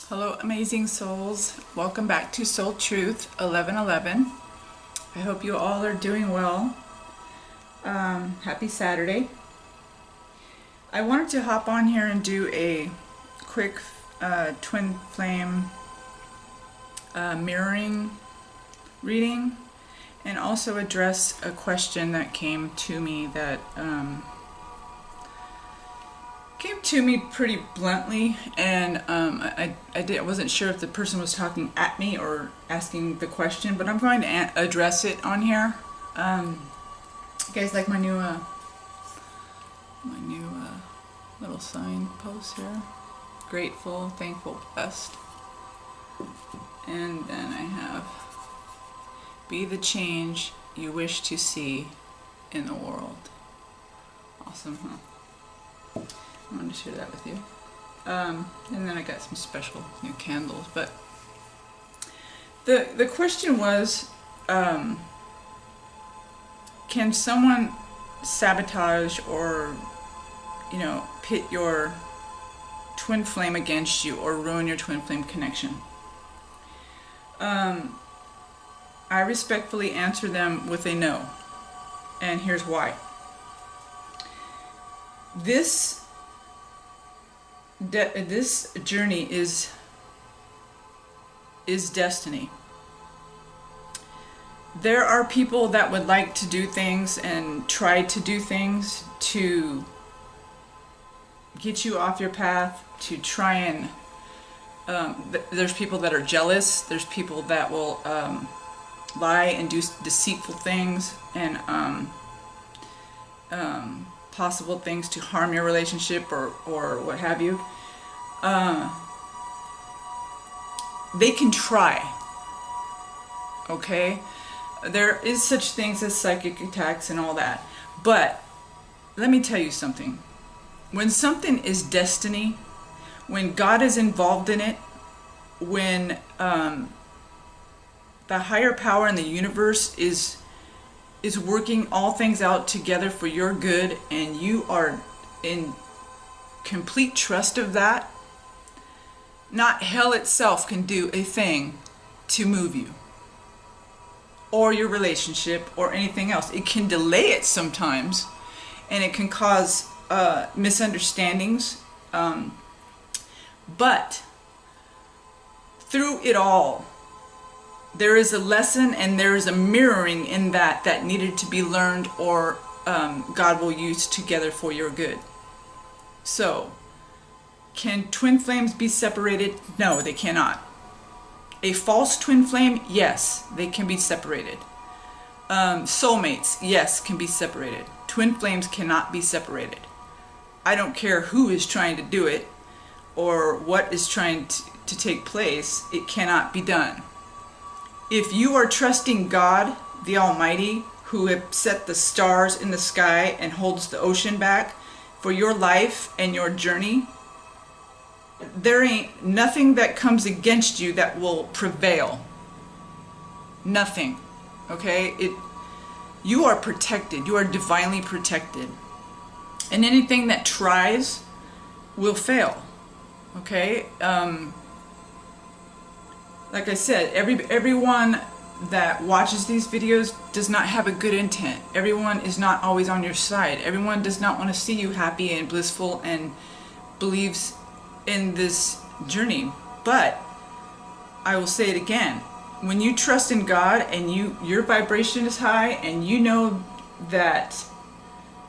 Hello, amazing souls. Welcome back to Soul Truth 1111. I hope you all are doing well. Happy Saturday. I wanted to hop on here and do a quick twin flame mirroring reading, and also address a question that came to me that pretty bluntly, and I wasn't sure if the person was talking at me or asking the question, but I'm going to address it on here. You guys like my new little sign post here? Grateful, thankful, blessed. And then I have, be the change you wish to see in the world. Awesome, huh? I wanted to share that with you. And then I got some special new candles. But the question was, can someone sabotage or, pit your twin flame against you or ruin your twin flame connection? I respectfully answer them with a no. And here's why. This journey is destiny. There are people that would like to do things and try to do things to get you off your path, to try and there's people that are jealous, there's people that will lie and do deceitful things and possible things to harm your relationship or what have you. They can try. Okay? There is such things as psychic attacks and all that. But let me tell you something. When something is destiny, when God is involved in it, when the higher power in the universe is working all things out together for your good, and you are in complete trust of that, not hell itself can do a thing to move you or your relationship or anything else. It can delay it sometimes, and it can cause misunderstandings, but through it all, there is a lesson and there is a mirroring in that needed to be learned, or God will use together for your good. So, can twin flames be separated? No, they cannot. A false twin flame, yes, they can be separated. Soulmates, yes, can be separated. Twin flames cannot be separated. I don't care who is trying to do it or what is trying to take place, it cannot be done. If you are trusting God, the Almighty, who have set the stars in the sky and holds the ocean back for your life and your journey, there ain't nothing that comes against you that will prevail. Nothing. Okay? You are protected. You are divinely protected. And anything that tries will fail. Okay? Like I said, everyone that watches these videos does not have a good intent. Everyone is not always on your side. Everyone does not want to see you happy and blissful and believes in this journey. But I will say it again. When you trust in God and your vibration is high, and you know that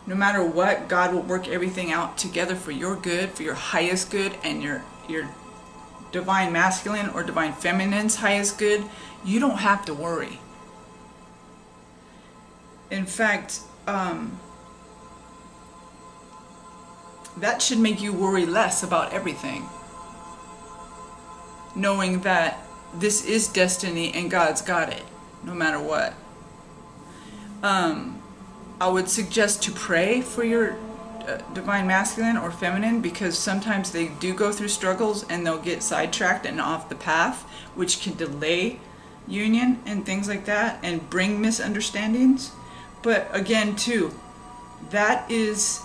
no matter what, God will work everything out together for your good, for your highest good, and your divine masculine or divine feminine's highest good, you don't have to worry. In fact, that should make you worry less about everything, knowing that this is destiny and God's got it, no matter what. I would suggest to pray for your divine masculine or feminine, because sometimes they do go through struggles and they'll get sidetracked and off the path, which can delay union and things like that and bring misunderstandings. But again, too, that is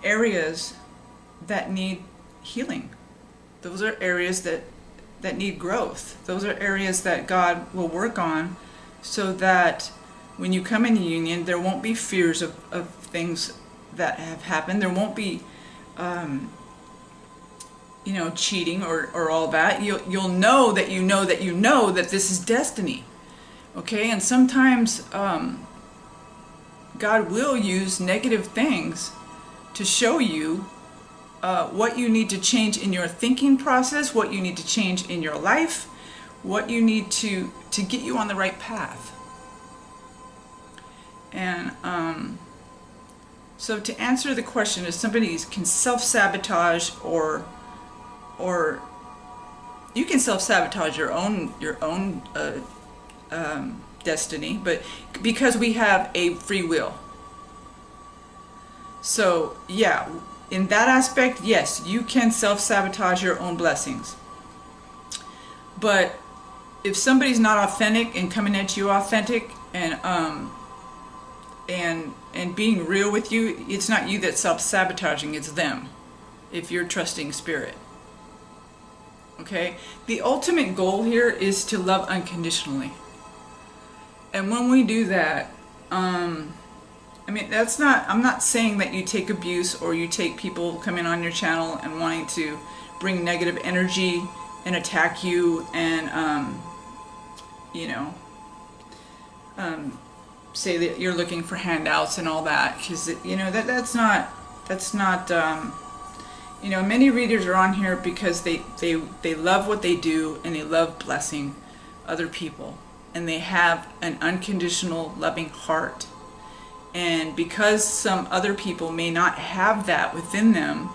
areas that need healing. Those are areas that need growth. Those are areas that God will work on, so that when you come into union, there won't be fears of things that have happened. There won't be cheating or all that. You'll know that you know that you know that this is destiny. Okay? And sometimes God will use negative things to show you what you need to change in your thinking process, what you need to change in your life, what you need to get you on the right path. And so to answer the question, if somebody can self-sabotage or you can self-sabotage your own destiny, but because we have a free will. So yeah, in that aspect, yes, you can self-sabotage your own blessings. But if somebody's not authentic and coming at you authentic and being real with you, it's not you that's self-sabotaging, it's them, if you're trusting spirit. Okay? The ultimate goal here is to love unconditionally. And when we do that, I'm not saying that you take abuse or you take people coming on your channel and wanting to bring negative energy and attack you and, say that you're looking for handouts and all that, because that's not many readers are on here because they love what they do and they love blessing other people, and they have an unconditional loving heart. And because some other people may not have that within them,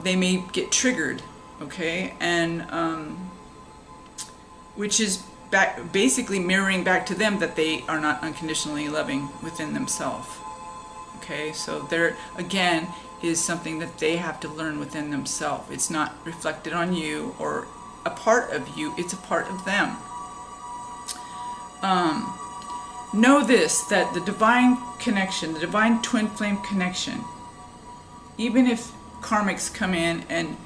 they may get triggered, okay, and which is basically mirroring back to them that they are not unconditionally loving within themselves. Okay, so there again is something that they have to learn within themselves. It's not reflected on you or a part of you, it's a part of them. Know this, that the divine connection, the divine twin flame connection, even if karmics come in and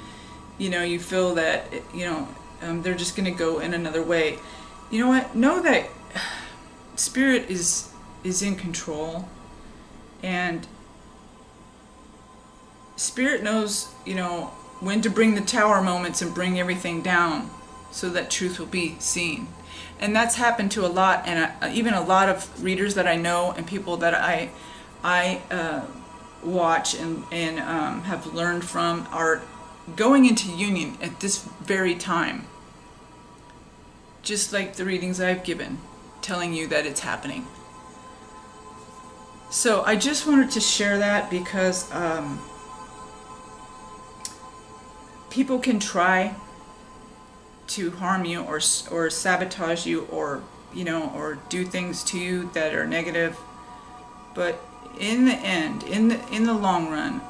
you feel that they're just going to go in another way, you know what? Know that spirit is in control, and spirit knows when to bring the tower moments and bring everything down so that truth will be seen. And that's happened to a lot, and even a lot of readers that I know and people that I watch and have learned from are going into union at this very time. Just like the readings I've given, telling you that it's happening. So I just wanted to share that because people can try to harm you or sabotage you or do things to you that are negative, but in the end, in the long run,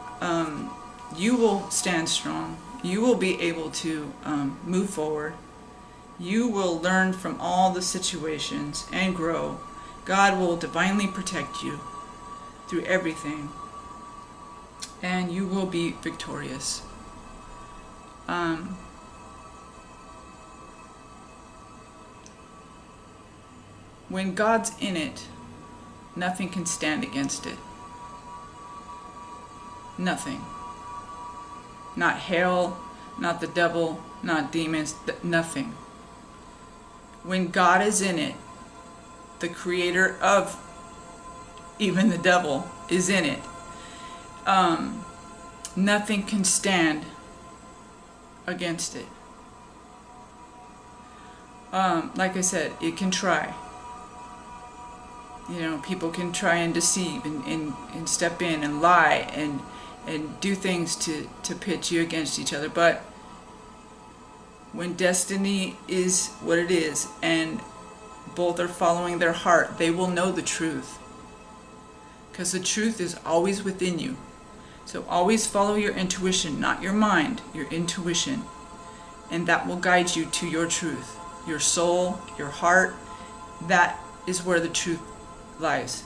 you will stand strong. You will be able to move forward. You will learn from all the situations and grow. God will divinely protect you through everything, and you will be victorious. When God's in it, nothing can stand against it. Nothing. Not hell, not the devil, not demons, nothing. When God is in it, the creator of even the devil is in it, nothing can stand against it. Like I said, it can try. People can try and deceive and step in and lie and do things to pit you against each other. But when destiny is what it is and both are following their heart, they will know the truth. Because the truth is always within you. So always follow your intuition, not your mind, your intuition. And that will guide you to your truth. Your soul, your heart, that is where the truth lies.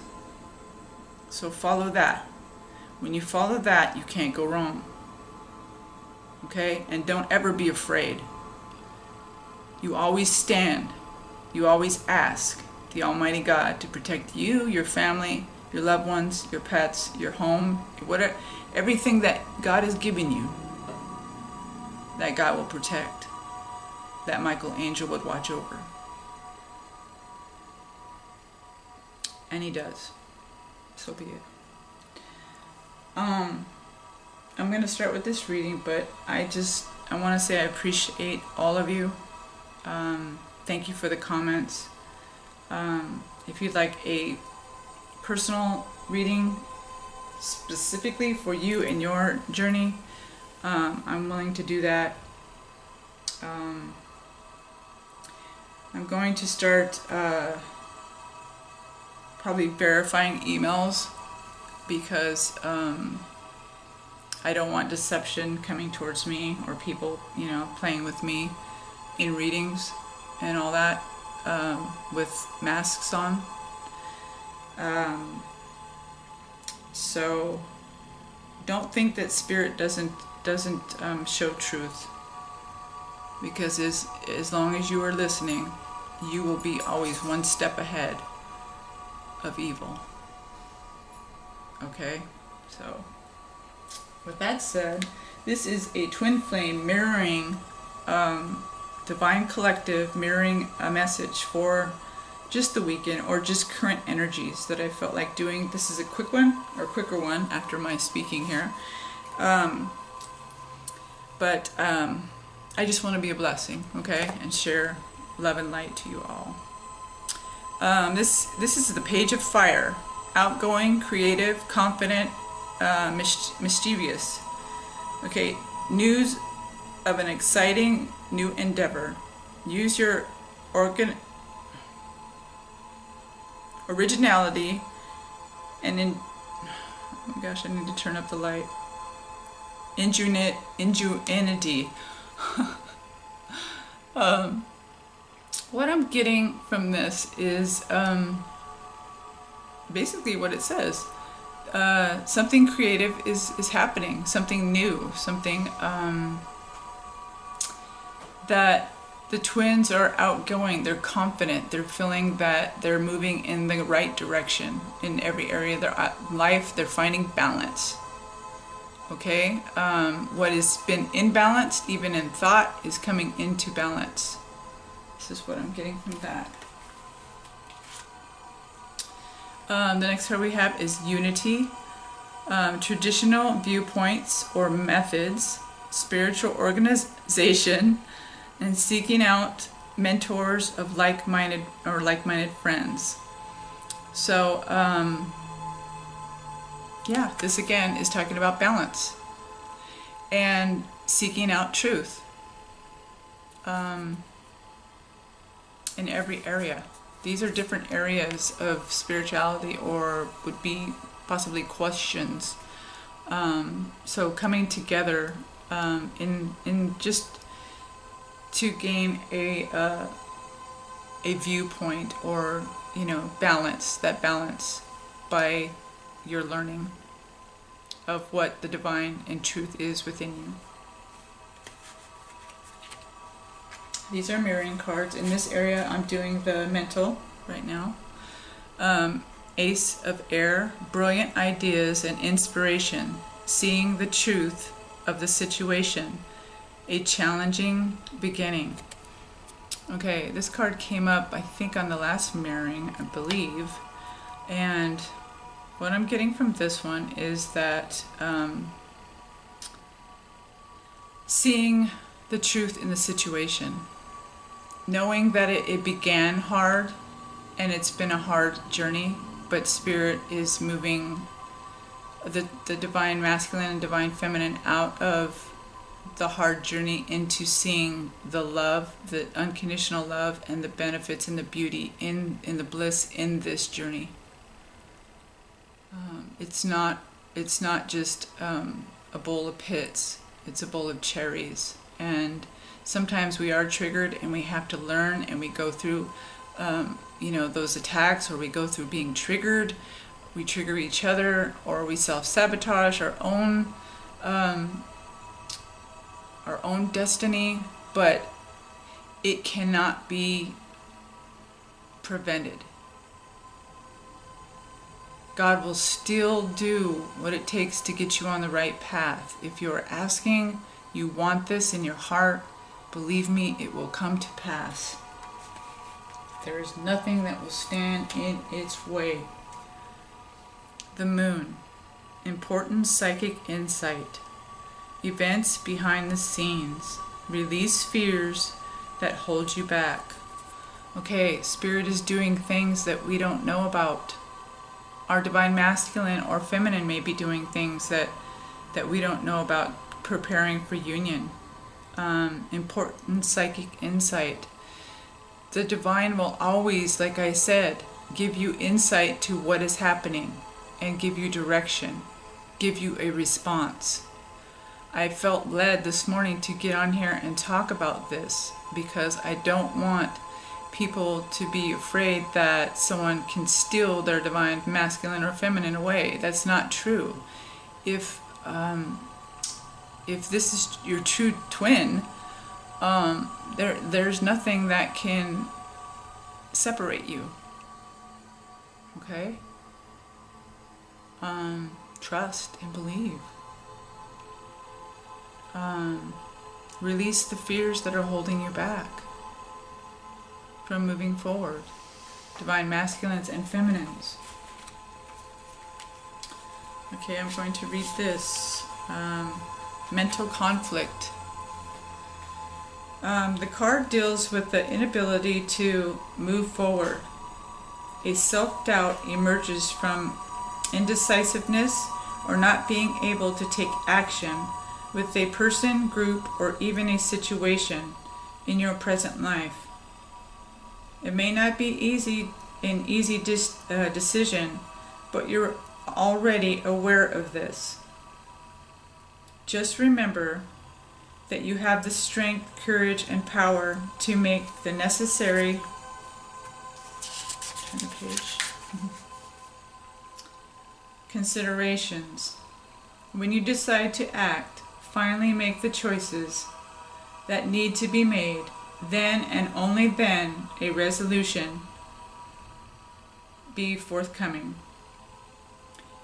So follow that. When you follow that, you can't go wrong. Okay? And don't ever be afraid. You always stand. You always ask the Almighty God to protect you, your family, your loved ones, your pets, your home, whatever, everything that God has given you, that God will protect, that Michael Angel would watch over. And he does. So be it. I'm going to start with this reading, but I want to say I appreciate all of you. Thank you for the comments. If you'd like a personal reading specifically for you and your journey, I'm willing to do that. I'm going to start probably verifying emails, because I don't want deception coming towards me, or people, playing with me in readings and all that, with masks on. So don't think that Spirit doesn't show truth, because as long as you are listening, you will be always one step ahead of evil. Okay? So with that said, this is a twin flame mirroring, divine collective, mirroring a message for just the weekend, or just current energies that I felt like doing. This is a quick one, or quicker one after my speaking here. But I just want to be a blessing, okay, and share love and light to you all. This is the Page of Fire. Outgoing, creative, confident, mischievous. Okay, news of an exciting new endeavor. Use your originality and oh my gosh, I need to turn up the light. Ingenuity. What I'm getting from this is basically what it says. Something creative is happening, something new, something that the twins are outgoing, they're confident, they're feeling that they're moving in the right direction in every area of their life. They're finding balance. Okay? What has been imbalanced, even in thought, is coming into balance. This is what I'm getting from that. The next card we have is Unity. Traditional viewpoints or methods, spiritual organization, and seeking out mentors of like-minded friends. So, yeah, this again is talking about balance and seeking out truth in every area. These are different areas of spirituality, or would be possibly questions. So coming together in just to gain a viewpoint, or balance by your learning of what the divine and truth is within you. These are mirroring cards. In this area, I'm doing the mental right now. Ace of Air, brilliant ideas and inspiration, seeing the truth of the situation, a challenging beginning. Okay, this card came up, I think, on the last mirroring, I believe. And what I'm getting from this one is that seeing the truth in the situation, knowing that it began hard and it's been a hard journey, but Spirit is moving the divine masculine and divine feminine out of the hard journey into seeing the love, the unconditional love, and the benefits and the beauty in the bliss in this journey. It's not just a bowl of pits, it's a bowl of cherries. And sometimes we are triggered and we have to learn, and we go through those attacks, or we go through being triggered, we trigger each other, or we self-sabotage our own own destiny, but it cannot be prevented. God will still do what it takes to get you on the right path. If you're asking, you want this in your heart, believe me, it will come to pass. There is nothing that will stand in its way. The moon. Important psychic insight. Events behind the scenes. Release fears that hold you back. Okay, Spirit is doing things that we don't know about. Our divine masculine or feminine may be doing things that we don't know about, preparing for union. Important psychic insight. The divine will always, like I said, give you insight to what is happening and give you direction, give you a response. I felt led this morning to get on here and talk about this because I don't want people to be afraid that someone can steal their divine masculine or feminine away. That's not true. If this is your true twin, there's nothing that can separate you. Okay? Trust and believe. Release the fears that are holding you back from moving forward. Divine masculines and feminines. Okay, I'm going to read this. Mental conflict. The card deals with the inability to move forward. A self-doubt emerges from indecisiveness or not being able to take action with a person, group, or even a situation in your present life. It may not be an easy decision, but you're already aware of this. Just remember that you have the strength, courage, and power to make the necessary considerations. When you decide to act, finally make the choices that need to be made. Then and only then a resolution be forthcoming,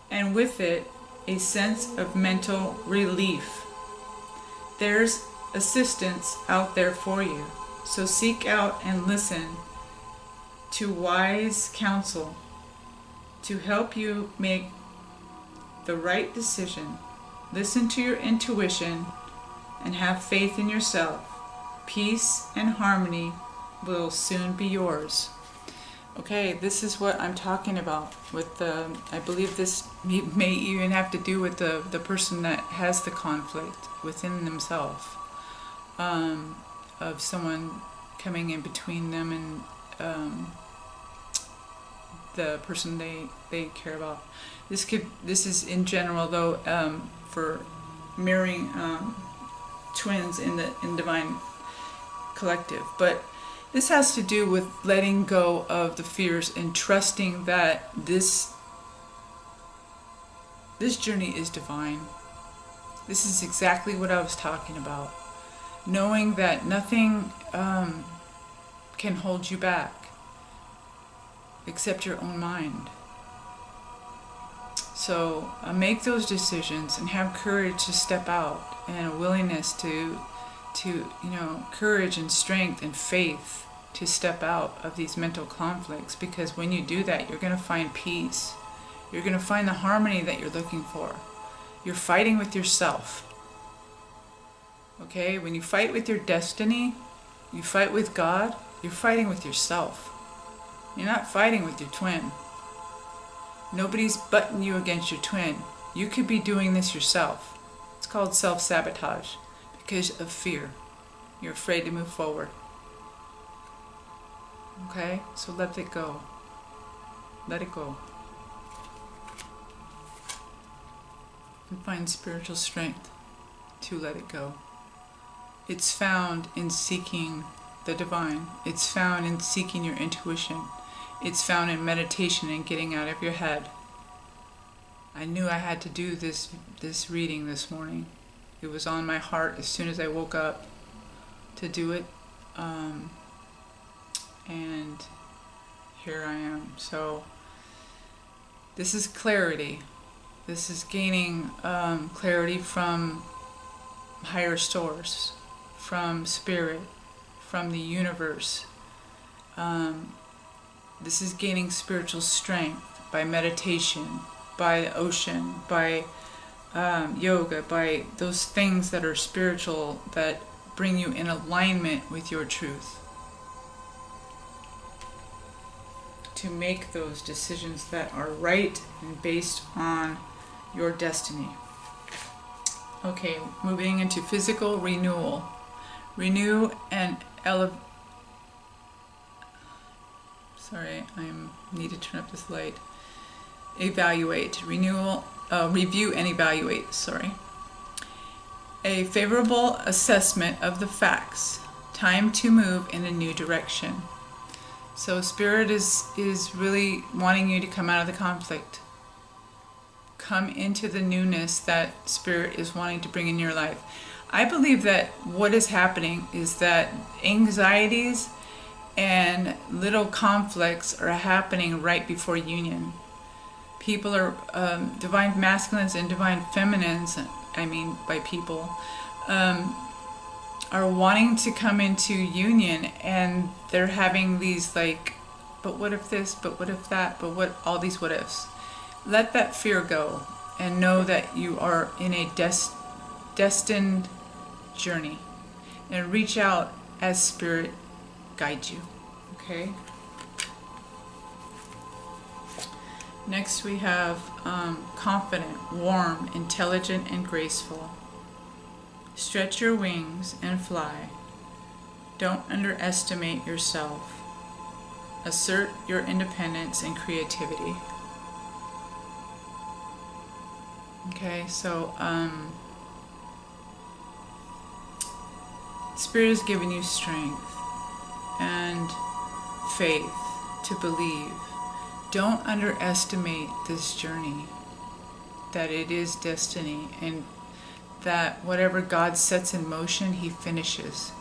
and with it a sense of mental relief. There's assistance out there for you, so seek out and listen to wise counsel to help you make the right decision. Listen to your intuition and have faith in yourself. Peace and harmony will soon be yours. Okay, this is what I'm talking about with the, I believe this may even have to do with the person that has the conflict within themselves, of someone coming in between them and the person they care about. This is in general though, for mirroring twins in divine collective, but this has to do with letting go of the fears and trusting that this journey is divine. This is exactly what I was talking about. Knowing that nothing can hold you back except your own mind. So make those decisions and have courage to step out, and a willingness to courage and strength and faith to step out of these mental conflicts, because when you do that, you're going to find peace. You're going to find the harmony that you're looking for. You're fighting with yourself. Okay? When you fight with your destiny, you fight with God, you're fighting with yourself. You're not fighting with your twin. Nobody's butting you against your twin. You could be doing this yourself. It's called self-sabotage because of fear. You're afraid to move forward. Okay? So let it go. Let it go. And find spiritual strength to let it go. It's found in seeking the divine. It's found in seeking your intuition. It's found in meditation and getting out of your head. I knew I had to do this reading this morning It was on my heart as soon as I woke up to do it. And here I am. So this is clarity. This is gaining clarity from higher source, from spirit, from the universe. This is gaining spiritual strength by meditation, by the ocean, by yoga, by those things that are spiritual, that bring you in alignment with your truth. To make those decisions that are right and based on your destiny. Okay, moving into physical renewal. Renew and Sorry, I need to turn up this light. Evaluate. Review and evaluate, sorry. A favorable assessment of the facts. Time to move in a new direction. So Spirit is really wanting you to come out of the conflict. Come into the newness that Spirit is wanting to bring in your life. I believe that what is happening is that anxieties and little conflicts are happening right before union. People are, divine masculines and divine feminines, I mean by people, are wanting to come into union, and they're having these like, but what if this, but what if that, but what, all these what ifs. Let that fear go and know that you are in a destined journey, and reach out as Spirit guides you. Okay? Next we have confident, warm, intelligent, and graceful. Stretch your wings and fly. Don't underestimate yourself. Assert your independence and creativity. Okay, so Spirit is giving you strength and faith to believe. Don't underestimate this journey, that it is destiny, and that whatever God sets in motion, He finishes.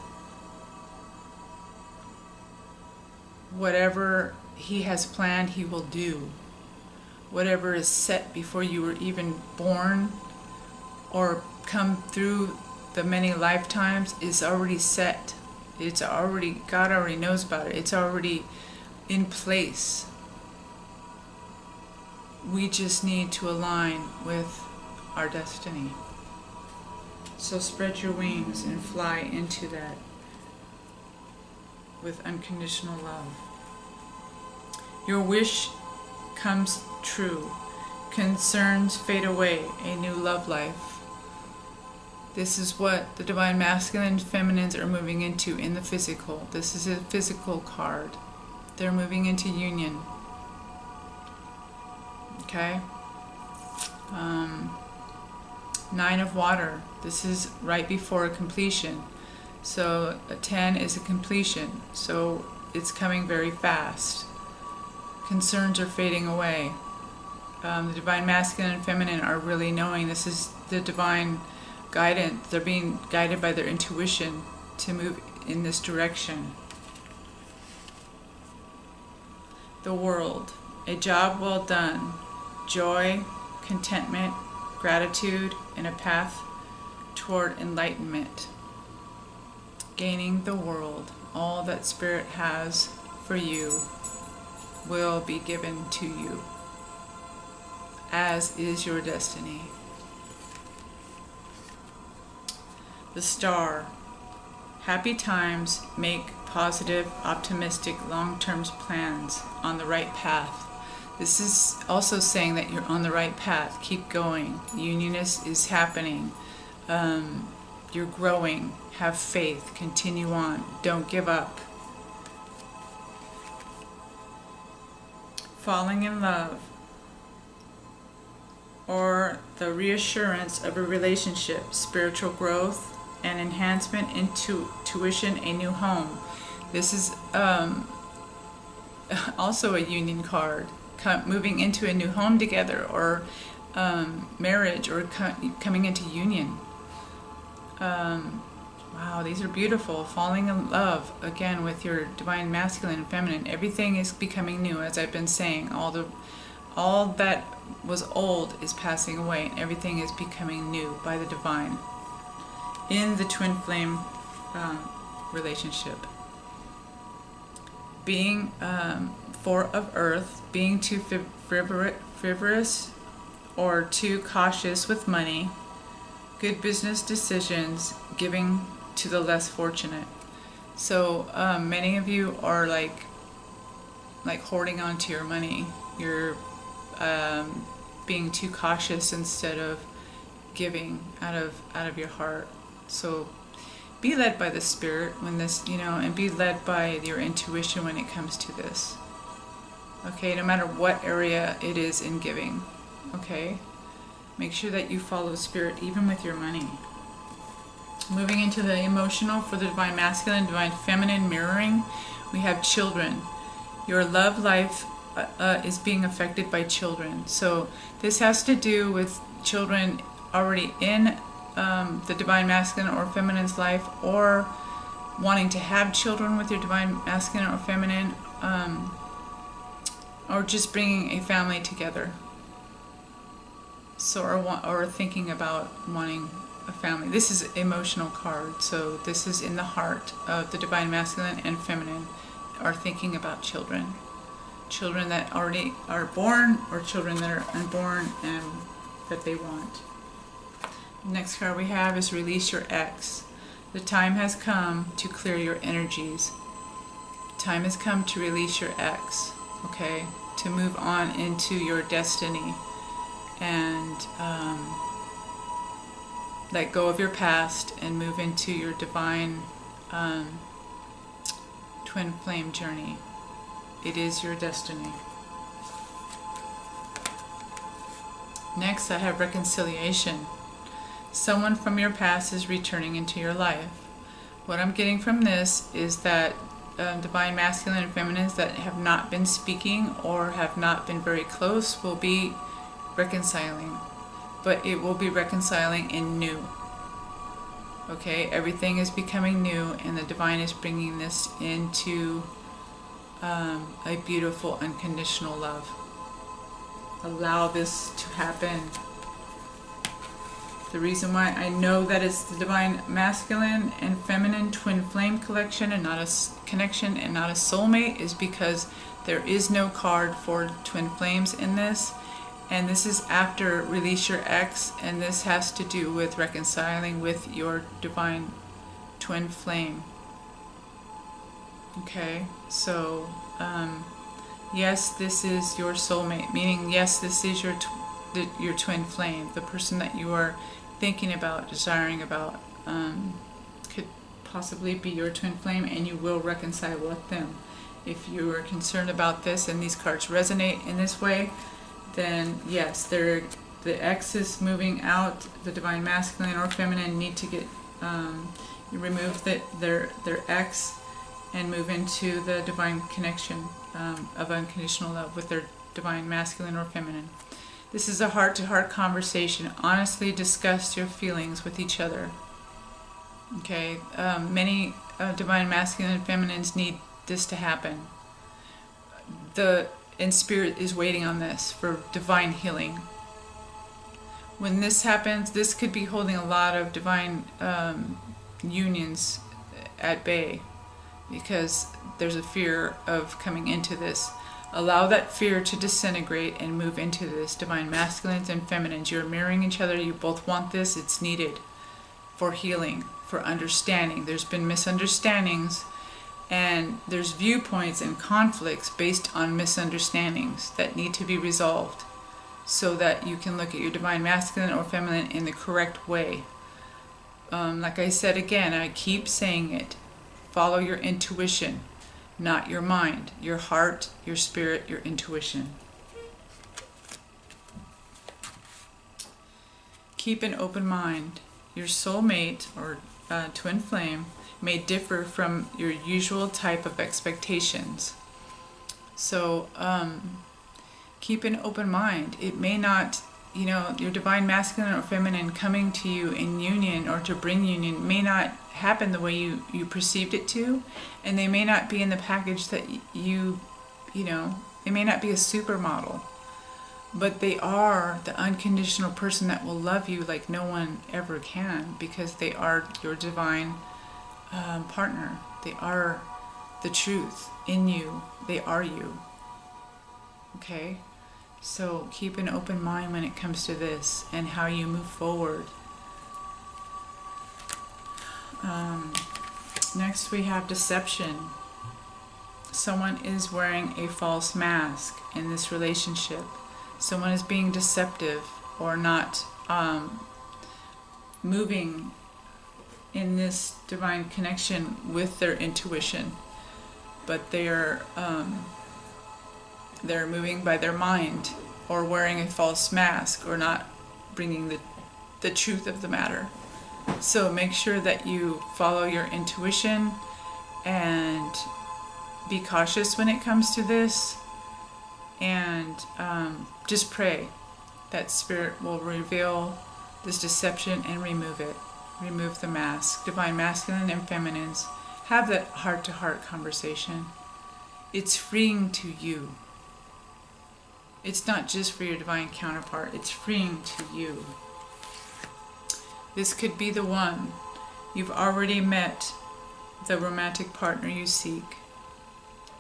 Whatever He has planned, He will do. Whatever is set before you were even born or come through the many lifetimes is already set. It's already, God already knows about it. It's already in place. We just need to align with our destiny. So spread your wings and fly into that with unconditional love. Your wish comes true. Concerns fade away. A new love life. This is what the divine masculine and feminines are moving into in the physical. This is a physical card. They're moving into union. Okay? 9 of water. This is right before a completion. So a 10 is a completion. So it's coming very fast. Concerns are fading away. The divine masculine and feminine are really knowing this is the divine guidance. They're being guided by their intuition to move in this direction. The world. A job well done. Joy, contentment, gratitude, and a path toward enlightenment. Gaining the world. All that Spirit has for you will be given to you, as is your destiny. The star. Happy times make positive, optimistic, long-term plans on the right path. This is also saying that you're on the right path. Keep going. Union is happening. You're growing. Have faith. Continue on. Don't give up. Falling in love, or the reassurance of a relationship, spiritual growth and enhancement into tuition, a new home. This is also a union card, moving into a new home together, or marriage, or coming into union. Wow, these are beautiful. Falling in love again with your divine masculine and feminine. Everything is becoming new, as I've been saying. All that was old is passing away, and everything is becoming new by the divine in the twin flame relationship. Being four of earth, being too frivolous or too cautious with money, good business decisions, giving to the less fortunate. So many of you are like hoarding onto your money. You're being too cautious instead of giving out of your heart. So be led by the Spirit when this, and be led by your intuition when it comes to this. Okay, no matter what area it is in giving. Okay, make sure that you follow Spirit even with your money. Moving into the emotional for the divine masculine, divine feminine mirroring, we have children. Your love life is being affected by children. So this has to do with children already in the divine masculine or feminine's life, or wanting to have children with your divine masculine or feminine, or just bringing a family together. So, or thinking about wanting a family. This is an emotional card, so this is in the heart of the divine masculine and feminine, are thinking about children. Children that already are born, or children that are unborn and that they want. Next card we have is release your ex. The time has come to clear your energies. Time has come to release your ex, okay? To move on into your destiny and let go of your past and move into your divine twin flame journey. It is your destiny. Next I have reconciliation. Someone from your past is returning into your life. What I'm getting from this is that divine masculine and feminines that have not been speaking or have not been very close will be reconciling. But it will be reconciling in new. Okay, everything is becoming new, and the divine is bringing this into a beautiful unconditional love. Allow this to happen. The reason why I know that it's the divine masculine and feminine twin flame connection and not a soulmate is because there is no card for twin flames in this, and this is after release your ex, and this has to do with reconciling with your divine twin flame. Okay, so yes, this is your soulmate, meaning yes, this is your twin flame, the person that you are thinking about, desiring about, could possibly be your twin flame, and you will reconcile with them. If you are concerned about this and these cards resonate in this way, then yes, the ex is moving out. The divine masculine or feminine need to get remove their ex and move into the divine connection of unconditional love with their divine masculine or feminine. This is a heart-to-heart conversation. Honestly discuss your feelings with each other. Okay, many divine masculine and feminines need this to happen. And Spirit is waiting on this for divine healing. When this happens, this could be holding a lot of divine unions at bay, because there's a fear of coming into this. Allow that fear to disintegrate and move into this. Divine masculines and feminines, you're mirroring each other. You both want this. It's needed for healing, for understanding. There's been misunderstandings, and there's viewpoints and conflicts based on misunderstandings that need to be resolved so that you can look at your divine masculine or feminine in the correct way. Like I said again, I keep saying it. Follow your intuition. Not your mind, your heart, your spirit, your intuition. Keep an open mind. Your soulmate or twin flame may differ from your usual type of expectations. So keep an open mind. It may not you know, your divine masculine or feminine coming to you in union or to bring union may not happen the way you perceived it to, and they may not be in the package that you know, they may not be a supermodel, but they are the unconditional person that will love you like no one ever can, because they are your divine partner. They are the truth in you. They are you. Okay? So keep an open mind when it comes to this and how you move forward. Next we have deception. Someone is wearing a false mask in this relationship. Someone is being deceptive or not moving in this divine connection with their intuition, but they're moving by their mind or wearing a false mask or not bringing the truth of the matter. So make sure that you follow your intuition and be cautious when it comes to this, and just pray that Spirit will reveal this deception and remove it. Remove the mask. Divine masculine and feminines, have that heart-to-heart conversation. It's freeing to you. It's not just for your divine counterpart. It's freeing to you. This could be the one. You've already met the romantic partner you seek.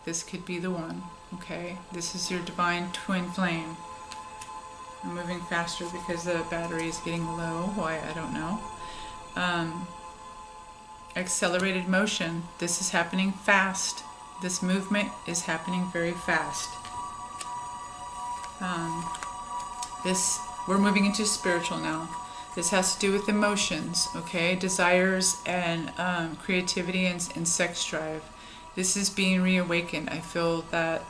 This could be the one. Okay? This is your divine twin flame. I'm moving faster because the battery is getting low. Why? I don't know. Accelerated motion. This is happening fast. This movement is happening very fast. We're moving into spiritual now. This has to do with emotions, okay? Desires and creativity and sex drive. This is being reawakened. I feel that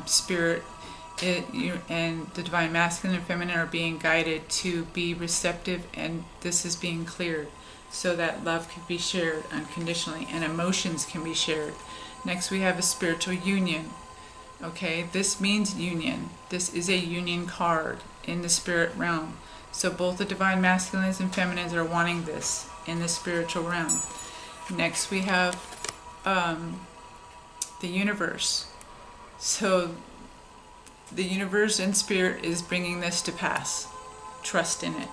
Spirit and the divine masculine and feminine are being guided to be receptive, and this is being cleared so that love can be shared unconditionally and emotions can be shared. Next we have a spiritual union. Okay, this means union. This is a union card in the spirit realm. So both the divine masculines and feminines are wanting this in the spiritual realm. Next we have the universe. So the universe and Spirit is bringing this to pass. Trust in it.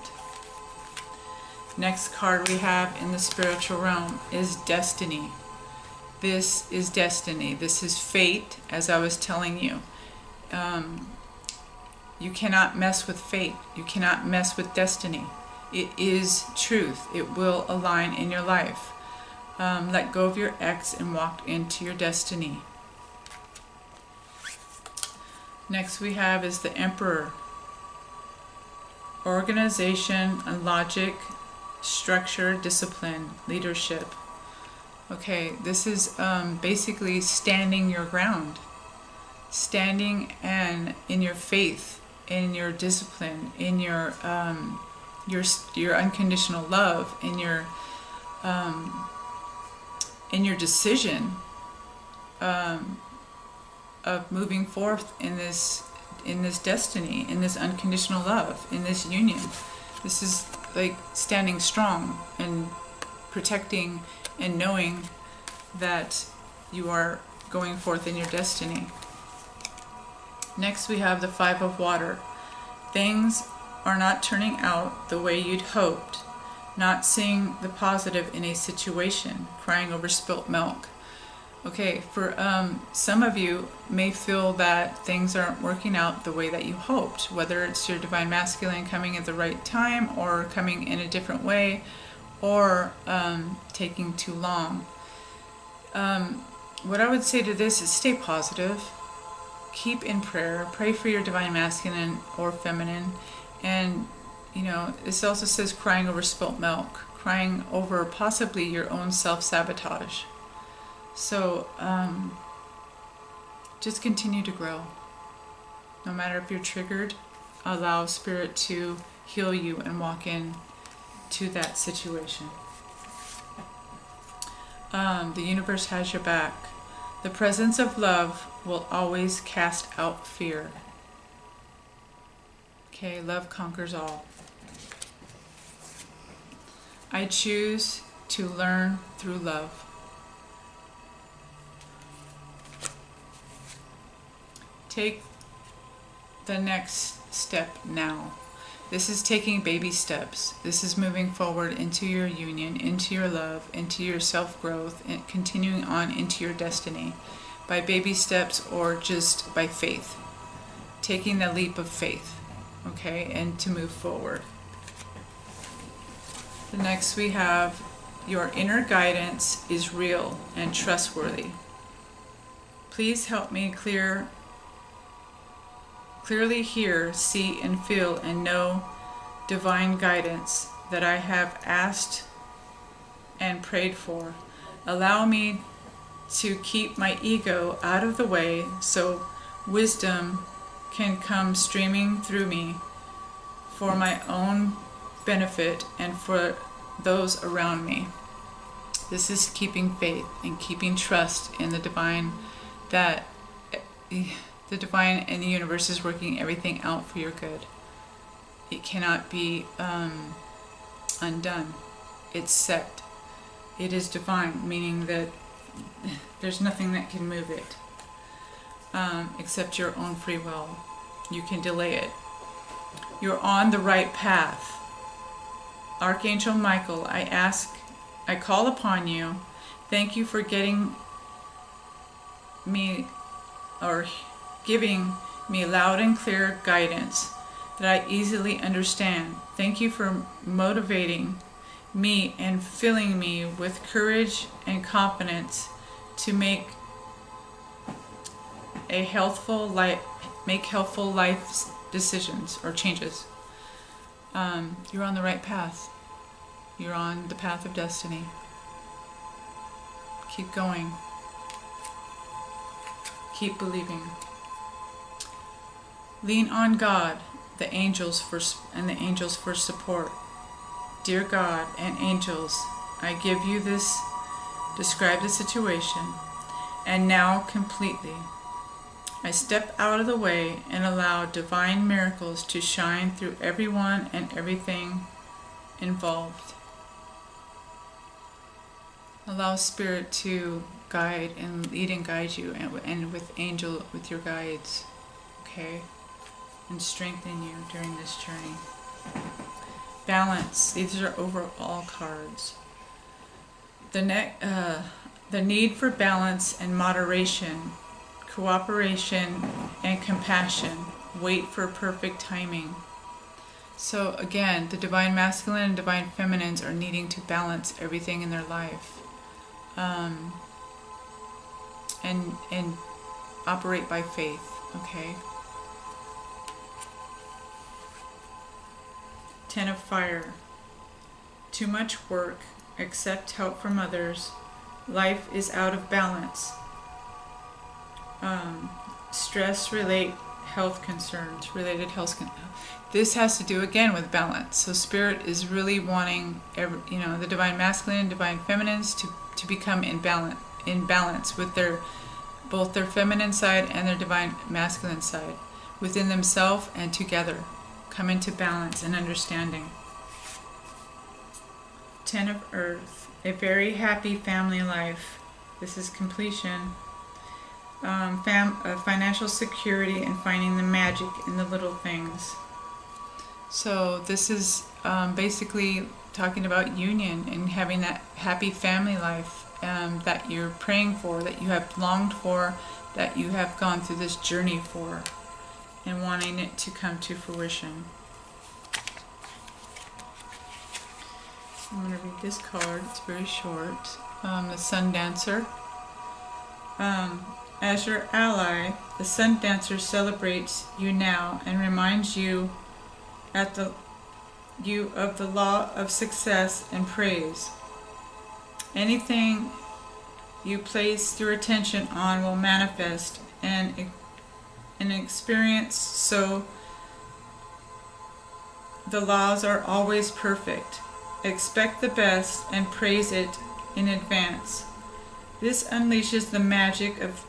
Next card we have in the spiritual realm is destiny. This is destiny. This is fate, as I was telling you. You cannot mess with fate. You cannot mess with destiny. It is truth. It will align in your life. Let go of your ex and walk into your destiny. Next we have is the Emperor. Organization and logic, structure, discipline, leadership. Okay, this is basically standing your ground. Standing and in your faith, in your discipline, in your unconditional love, in your decision of moving forth in this destiny, in this unconditional love, in this union. This is like standing strong and protecting and knowing that you are going forth in your destiny. Next we have the Five of Water. Things are not turning out the way you'd hoped. Not seeing the positive in a situation. Crying over spilt milk. Okay, for some of you may feel that things aren't working out the way that you hoped, whether it's your divine masculine coming at the right time or coming in a different way, or taking too long. What I would say to this is stay positive, keep in prayer, pray for your divine masculine or feminine, and you know, this also says crying over spilt milk, crying over possibly your own self-sabotage. So just continue to grow. No matter if you're triggered, allow Spirit to heal you and walk in to that situation. The universe has your back. The presence of love will always cast out fear. Okay, love conquers all. I choose to learn through love. Take the next step now. This is taking baby steps. This is moving forward into your union, into your love, into your self-growth, and continuing on into your destiny by baby steps or just by faith. Taking the leap of faith, okay, and to move forward. The next we have, your inner guidance is real and trustworthy. Please help me clearly hear, see, and feel and know divine guidance that I have asked and prayed for. Allow me to keep my ego out of the way so wisdom can come streaming through me for my own benefit and for those around me. This is keeping faith and keeping trust in the divine, that the divine and the universe is working everything out for your good. It cannot be undone. It's set. It is divine, meaning that there's nothing that can move it except your own free will. You can delay it. You're on the right path. Archangel Michael, I call upon you. Thank you for getting me, or giving me loud and clear guidance that I easily understand. Thank you for motivating me and filling me with courage and confidence to make healthful life decisions or changes. You're on the right path. You're on the path of destiny. Keep going. Keep believing. Lean on God, the angels for support. Dear God and angels, I give you this, describe the situation, and now completely. I step out of the way and allow divine miracles to shine through everyone and everything involved. Allow Spirit to guide and lead and guide you, and with your guides, okay? And strengthen you during this journey. Balance. These are overall cards. The need for balance and moderation, cooperation and compassion. Wait for perfect timing. So again, the divine masculine and divine feminines are needing to balance everything in their life, and operate by faith. Okay. 10 of Fire. Too much work. Accept help from others. Life is out of balance. Stress related health concerns. This has to do again with balance. So Spirit is really wanting the divine masculine and divine feminines to become in balance with both their feminine side and their divine masculine side within themselves and together. Come into balance and understanding. 10 of Earth. A very happy family life. This is completion. Financial security and finding the magic in the little things. So this is basically talking about union and having that happy family life that you're praying for, that you have longed for, that you have gone through this journey for, and wanting it to come to fruition. I'm going to read this card. It's very short. The Sun Dancer. As your ally, the Sun Dancer celebrates you now and reminds you of the law of success and praise. Anything you place your attention on will manifest and experience, so the laws are always perfect. Expect the best and praise it in advance. This unleashes the magic of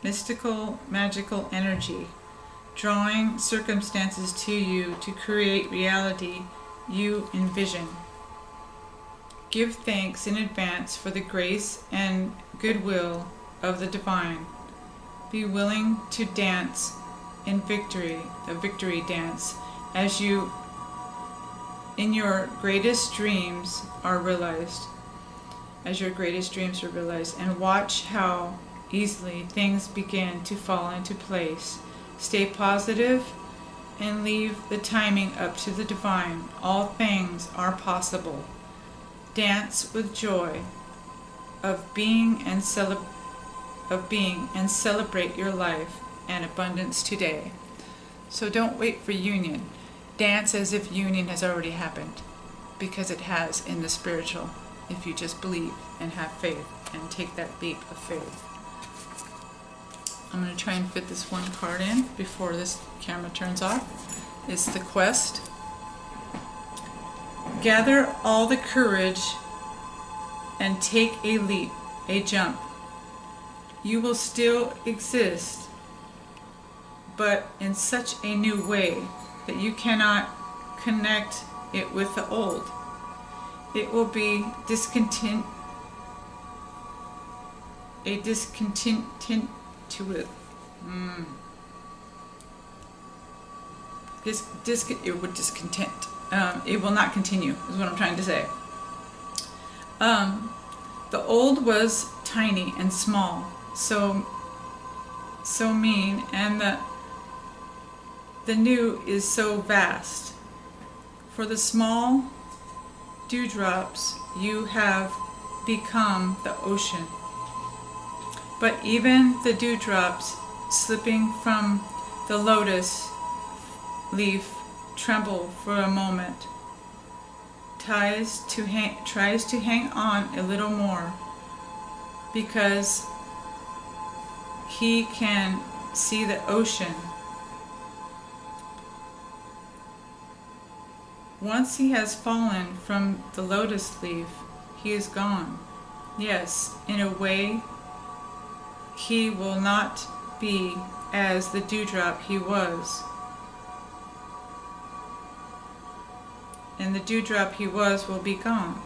mystical, magical energy. drawing circumstances to you to create reality you envision. Give thanks in advance for the grace and goodwill of the divine. Be willing to dance in victory, the victory dance, as you in your greatest dreams are realized. As your greatest dreams are realized, and watch how easily things begin to fall into place. Stay positive and leave the timing up to the divine. All things are possible. Dance with joy of being and celebrate your life and abundance today. So don't wait for union. Dance as if union has already happened, because it has in the spiritual, if you just believe and have faith and take that leap of faith. I'm going to try and fit this one card in before this camera turns off. It's the quest. Gather all the courage and take a leap, a jump. You will still exist, but in such a new way that you cannot connect it with the old. It will be discontinuous. It would discontent. It will not continue, is what I'm trying to say. The old was tiny and small, so mean, and the new is so vast. For the small dewdrops, you have become the ocean. But even the dewdrops slipping from the lotus leaf tremble for a moment, tries to hang on a little more, because he can see the ocean. Once he has fallen from the lotus leaf, he is gone. Yes, in a way, he will not be as the dewdrop he was. And the dewdrop he was will be gone.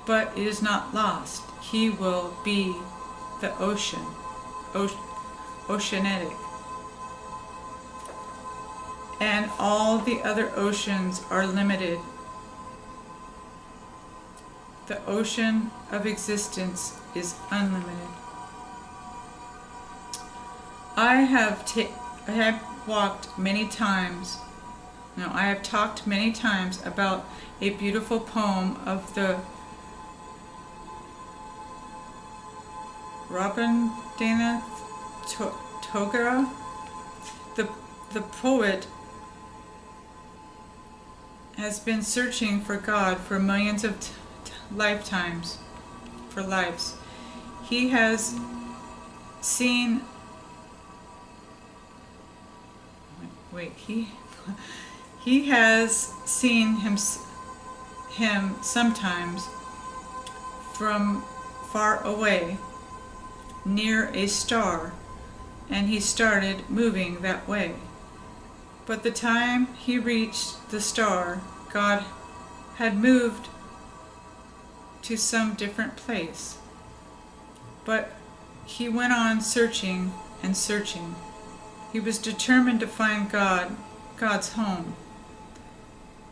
But it is not lost. He will be the ocean, oceanic. And all the other oceans are limited. The ocean of existence is unlimited. I have talked many times about a beautiful poem of the Baron-Reid.Wisdom. The poet has been searching for God for millions of lifetimes, for lives. He has seen he has seen him sometimes from far away, near a star, and he started moving that way. But the time he reached the star, God had moved to some different place. But he went on searching and searching. He was determined to find God's home.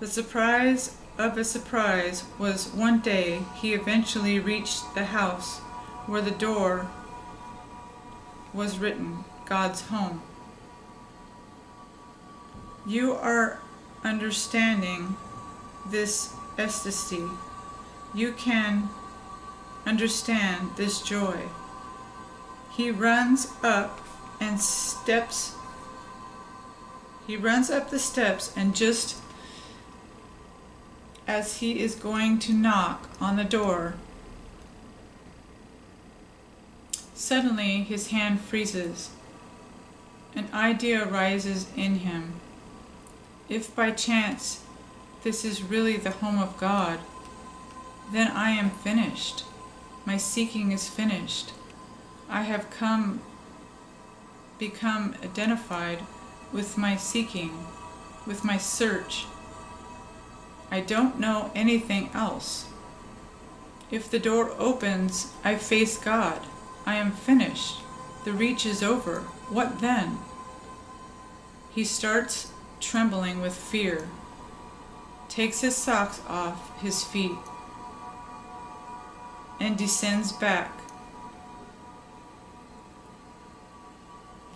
The surprise of a surprise was one day he eventually reached the house where the door was written, God's home. You are understanding this ecstasy. You can understand this joy. He runs up the steps, and just as he is going to knock on the door, suddenly his hand freezes. An idea arises in him. If by chance this is really the home of God, then I am finished. My seeking is finished. I have become identified with my seeking, with my search. I don't know anything else. If the door opens, I face God. I am finished. The reach is over. What then? He starts trembling with fear, takes his socks off his feet, and descends back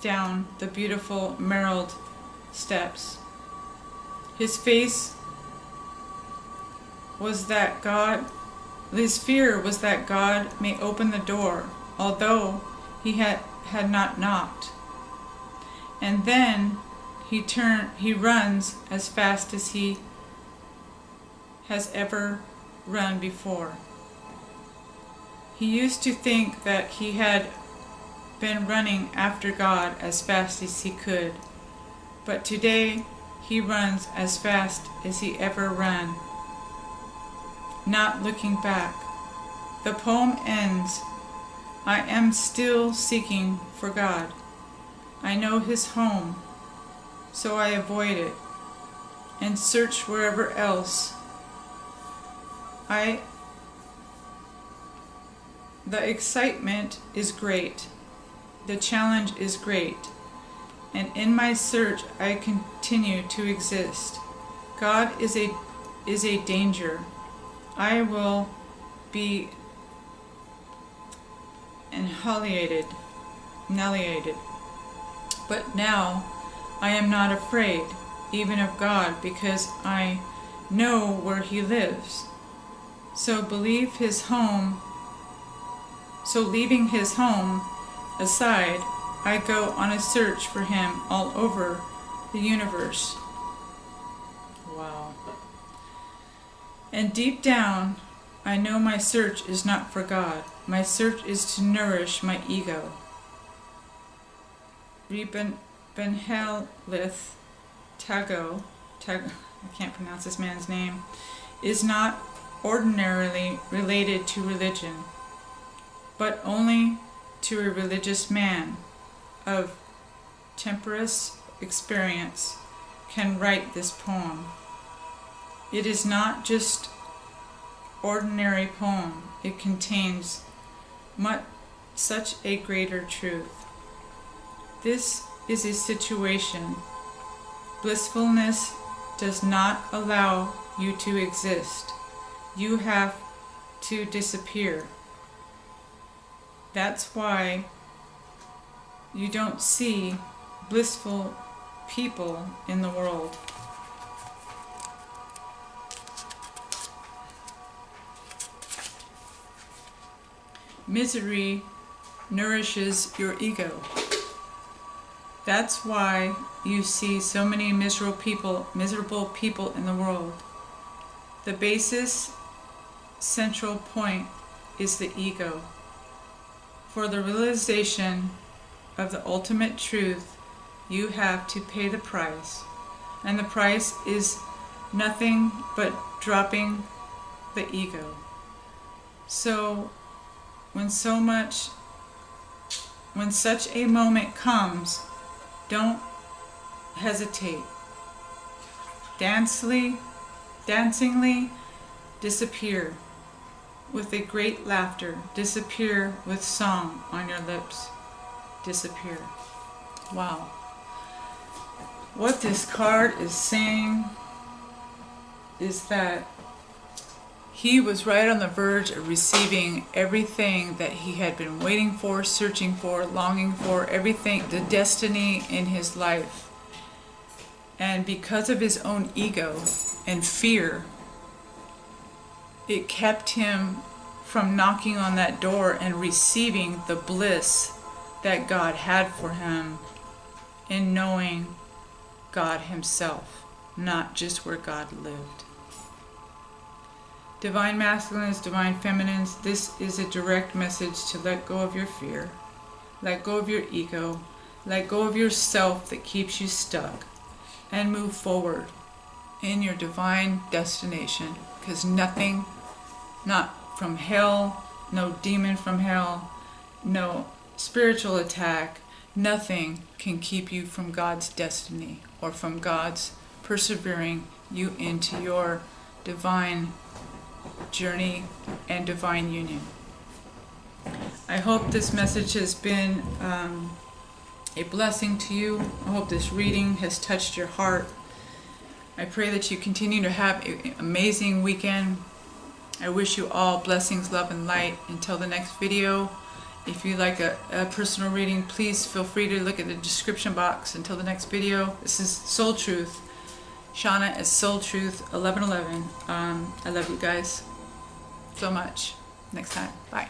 down the beautiful marbled steps. His face was that God, his fear was that God may open the door, although he had not knocked. And then he runs as fast as he has ever run before. He used to think that he had been running after God as fast as he could, but today he runs as fast as he ever ran, not looking back. The poem ends, I am still seeking for God. I know his home, so I avoid it and search wherever else. The excitement is great. The challenge is great. And in my search I continue to exist. God is a danger. I will be annihilated. But now I am not afraid, even of God, because I know where he lives. So leaving his home aside, I go on a search for him all over the universe. Wow. And deep down, I know my search is not for God. My search is to nourish my ego. Ben-Halith Tago, I can't pronounce this man's name, is not ordinarily related to religion, but only to a religious man of temperance experience can write this poem. It is not just ordinary poem. It contains such a greater truth. This is a situation. Blissfulness does not allow you to exist. You have to disappear. That's why you don't see blissful people in the world. Misery nourishes your ego. That's why you see so many miserable people in the world. The basis, central point is the ego. For the realization of the ultimate truth, you have to pay the price. And the price is nothing but dropping the ego. So when such a moment comes, don't hesitate. Dancingly disappear with a great laughter. Disappear with song on your lips. Disappear. Wow. What this card is saying is that he was right on the verge of receiving everything that he had been waiting for, searching for, longing for, everything, the destiny in his life. And because of his own ego and fear, it kept him from knocking on that door and receiving the bliss that God had for him in knowing God himself, not just where God lived. Divine masculines, divine feminines, this is a direct message to let go of your fear, let go of your ego, let go of yourself that keeps you stuck, and move forward in your divine destination, because nothing, not from hell, no demon from hell, no spiritual attack, Nothing can keep you from God's destiny or from God's persevering you into your divine journey and divine union. I hope this message has been a blessing to you. I hope this reading has touched your heart. I pray that you continue to have an amazing weekend. I wish you all blessings, love, and light. Until the next video, if you'd like a personal reading, please feel free to look at the description box. Until the next video, this is Soul Truth. Shauna is Soul Truth 1111. I love you guys so much. Next time. Bye.